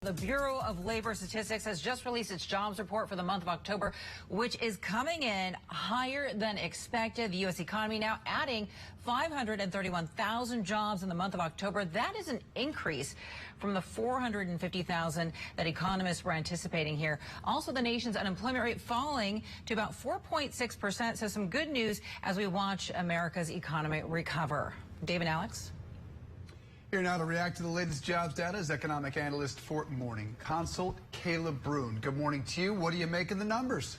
the Bureau of Labor Statistics has just released its jobs report for the month of October, which is coming in higher than expected. The U.S. economy now adding 531,000 jobs in the month of October. That is an increase from the 450,000 that economists were anticipating here. Also, the nation's unemployment rate falling to about 4.6%. So some good news as we watch America's economy recover. Dave and Alex? Here now to react to the latest jobs data is economic analyst for Morning Consult, Kayla Brune. Good morning to you. What do you make of the numbers?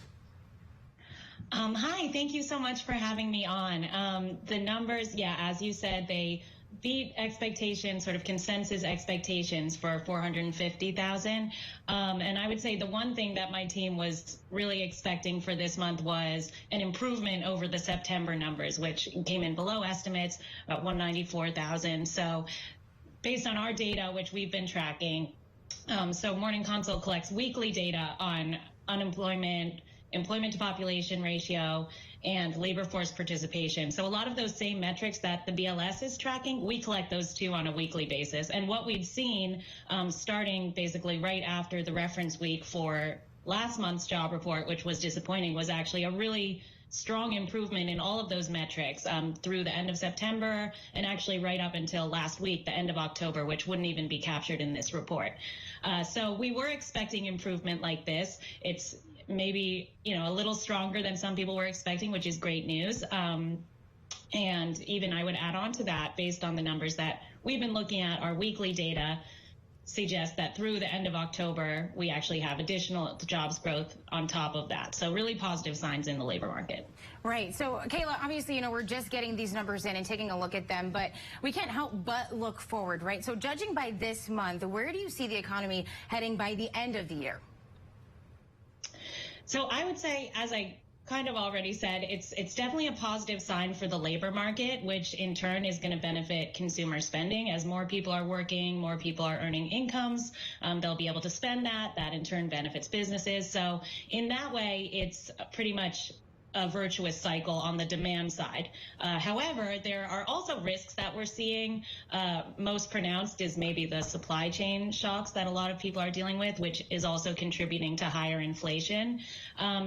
Hi, thank you so much for having me on. The numbers, yeah, as you said, they beat expectations, sort of consensus expectations for 450,000. And I would say the one thing that my team was really expecting for this month was an improvement over the September numbers, which came in below estimates, about 194,000. So based on our data, which we've been tracking, so Morning Consult collects weekly data on unemployment, employment to population ratio, and labor force participation. So a lot of those same metrics that the BLS is tracking, we collect those too on a weekly basis. And what we'd seen starting basically right after the reference week for last month's job report, which was disappointing, was actually a really strong improvement in all of those metrics through the end of September and actually right up until last week, the end of October, which wouldn't even be captured in this report. So we were expecting improvement like this. It's maybe, a little stronger than some people were expecting, which is great news. And even I would add on to that, based on the numbers that we've been looking at, our weekly data suggests that through the end of October, we actually have additional jobs growth on top of that. So really positive signs in the labor market. Right. So, Kayla, obviously, we're just getting these numbers in and taking a look at them, but we can't help but look forward, right? So judging by this month, where do you see the economy heading by the end of the year? So I would say, as I kind of already said, it's definitely a positive sign for the labor market, which in turn is going to benefit consumer spending. As more people are working, more people are earning incomes, they'll be able to spend that. That in turn benefits businesses. So in that way, it's pretty much a virtuous cycle on the demand side. However, there are also risks that we're seeing. Most pronounced is maybe the supply chain shocks that a lot of people are dealing with, which is also contributing to higher inflation.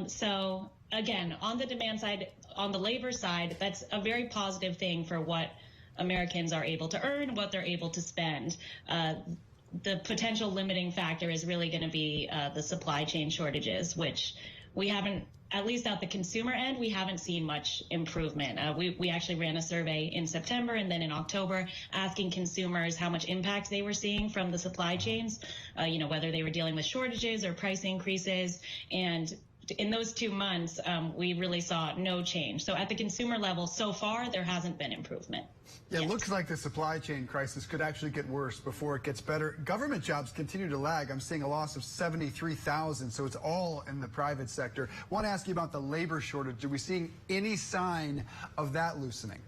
So again, on the demand side, on the labor side, that's a very positive thing for what Americans are able to earn, what they're able to spend. The potential limiting factor is really going to be the supply chain shortages, which we haven't, at least at the consumer end, we haven't seen much improvement. We actually ran a survey in September and then in October asking consumers how much impact they were seeing from the supply chains, whether they were dealing with shortages or price increases. And in those 2 months, we really saw no change. So at the consumer level, so far, there hasn't been improvement. Yeah, it looks like the supply chain crisis could actually get worse before it gets better. Government jobs continue to lag. I'm seeing a loss of 73,000, so it's all in the private sector. I want to ask you about the labor shortage. Are we seeing any sign of that loosening?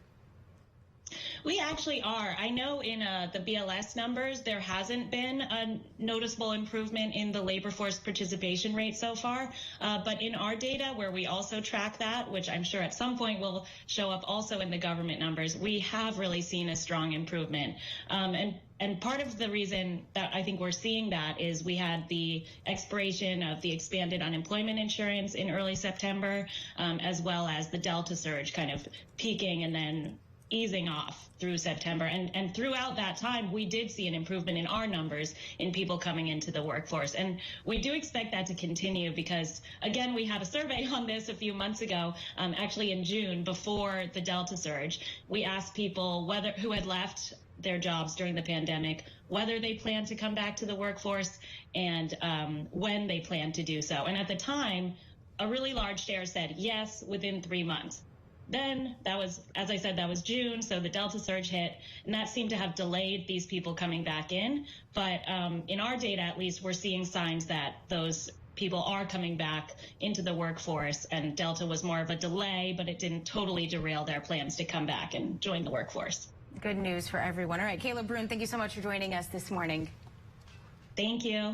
We actually are. I know in the BLS numbers, there hasn't been a noticeable improvement in the labor force participation rate so far. But in our data, where we also track that, which I'm sure at some point will show up also in the government numbers, we have really seen a strong improvement. And part of the reason that I think we're seeing that is we had the expiration of the expanded unemployment insurance in early September, as well as the Delta surge kind of peaking and then easing off through September. And throughout that time, we did see an improvement in our numbers in people coming into the workforce. And we do expect that to continue because, again, we had a survey on this a few months ago, actually in June, before the Delta surge. We asked people who had left their jobs during the pandemic, whether they plan to come back to the workforce and when they plan to do so. And at the time, a really large share said yes within 3 months. Then that was, as I said, that was June, so the Delta surge hit, and that seemed to have delayed these people coming back in. But in our data, at least, we're seeing signs that those people are coming back into the workforce, and Delta was more of a delay, but it didn't totally derail their plans to come back and join the workforce. Good news for everyone. All right, Kayla Brune, thank you so much for joining us this morning. Thank you.